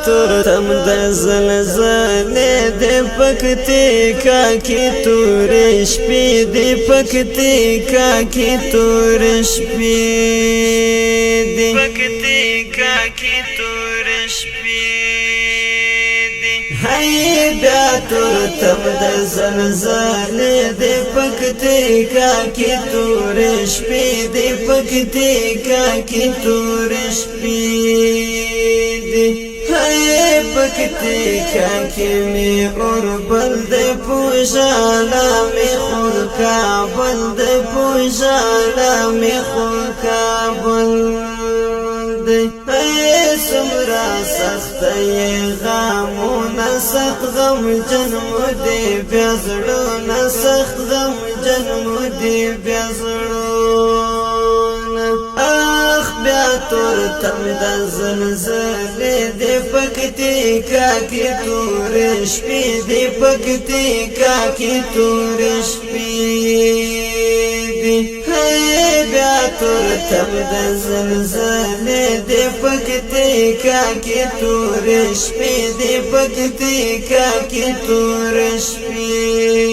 تورتم د زلزلې د پکتیکا کې تورې شپې د پکتیکا کې تورې شپې د پکتیکا کې تورې شپې هاي بیا تورتم د زلزلې د پکتیکا کې تورې شپې د پکتیکا کې تورې شپې هاي پکتیکا کې می اور بل د پوجالا می خور کابل د پوجالا می خور کابل سمرا سخت غمونه سخت غم جنم دی بیا زړونه سخت غم جنم دی بیا زړونه اخ بیا تورتم د زلزلې د پکتیکا کې تورې شپې د پکتیکا کې تورې شپې بیا تورتم د زلزلې د پکتیکا کې تورې شپې د پکتیکا کې تورې شپې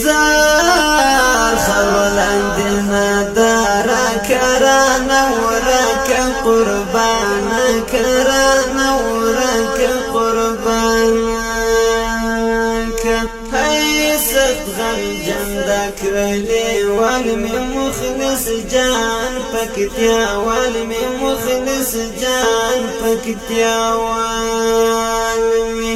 زار خولند ندارا کرانه ورکه قربانه کرانه ورکه قربانه سخت غم جنده کړلې والمی مخلص جان پکتیا والمی مخلص جان پکتیا والمی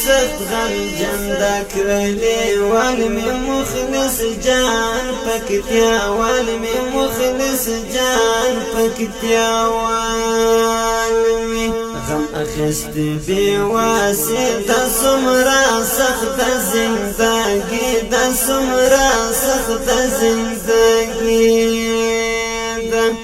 سخت غم جنده کړلې والمی مخلص جان پکتیا والمی مخلص جان پکتیا والمی غم اخست بی واسطه سمرا سخت زندگی د سمرا سخت زندگی غم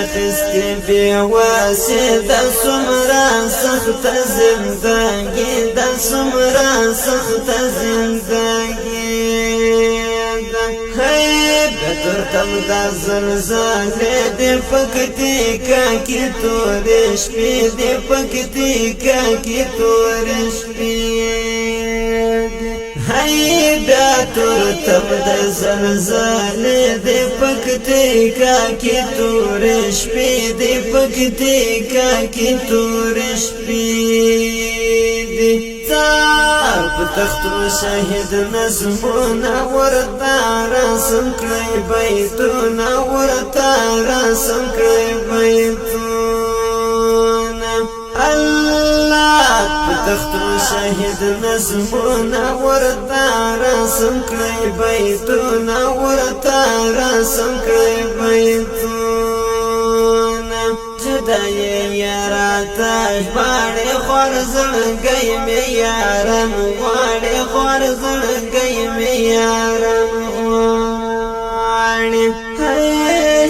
اخست بی واسطه سمرا سخت زندگی د سمرا سخت زندگی تورتم د زلزلې د پکتیکا کې تورې شپې د پکتیکا کې تورې شپې بیا تورتم د زلزلې د پکتیکا کې تورې شپې د پکتیکا کې تورې شپې تختو شهید نظمونه ورته رسم کړی بیتونه ورته رسم کړی بیتونه الله تختو شهید نظمونه ورته رسم کړی بیتونه ورته رسم کړی بیتونه جدای یاراته باندې خور زړګی می یاران غواړي خور زړګی می یاران غواړي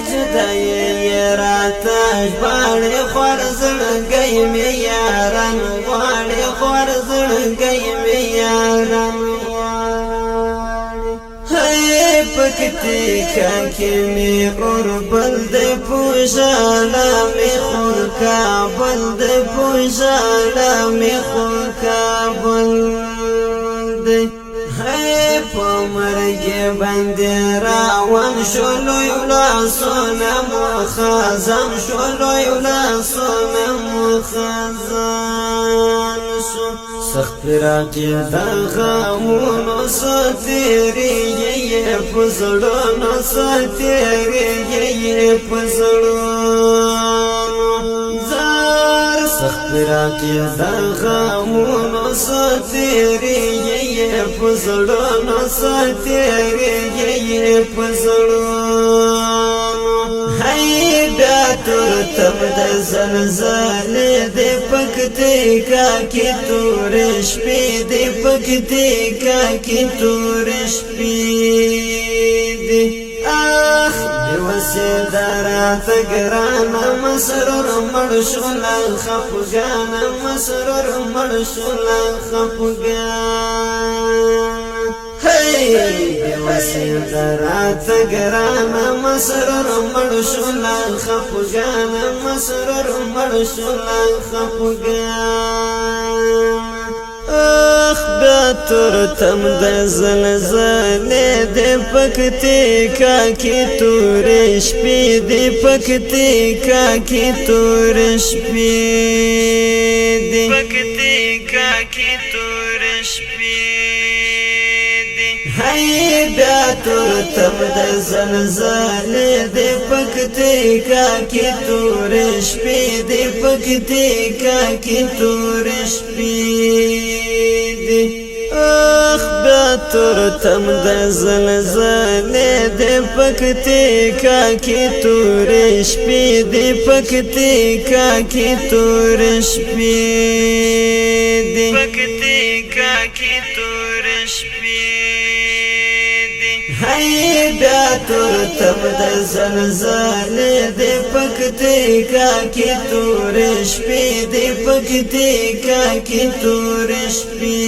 جدای یاراته باندې خور زړګی می یاران غواړي خور زړګی می یاران پکتیکا کې می اور بل د پوجالا می خور کابل د پوجالا می خور کابل په مرګ باندې راون شولو یو لاسونه مخازم شولو یو لاسونه مخازن شو سخت راکې د غمونو ستېرېږي په زړونو ستېرېږي په زړونو زار سخت راکې د غمونو ستېرېږي په زړونو ستېرېږي په زړونو بیا تورتم د زلزلې د پکتیکا کې تورې شپې د پکتیکا کې تورې شپې اخ بیوسې درته ګرانه مسرور مړ شوله خفګانه مسرور مړ شوله خفګانه هی وسیدرات گرانا مسرور مرشولا خفگانا مسرور مرشولا خفگانا اخ بیاتور تم د زلزلې د پکتیکا کی تور شپې د پکتیکا کی تور شپې د پکتیکا کی تور شپې هی بیاتور تم د زلزلې د پکتیکا کی تور شپې د پکتیکا کی تور شپې اخ بیاتور تم د زلزلې د پکتیکا کی تور شپې د پکتیکا کی تور شپې د پکتیکا کی تور شپې هی بیاتور تم د زلزلې د پکتیکا کی تور شپې د پکتیکا کی تور شپې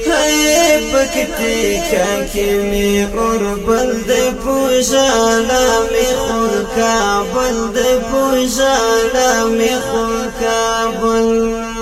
هی پکتیکا کی می اور بل د پوشالا می خور کابل د پوشالا می خور کابل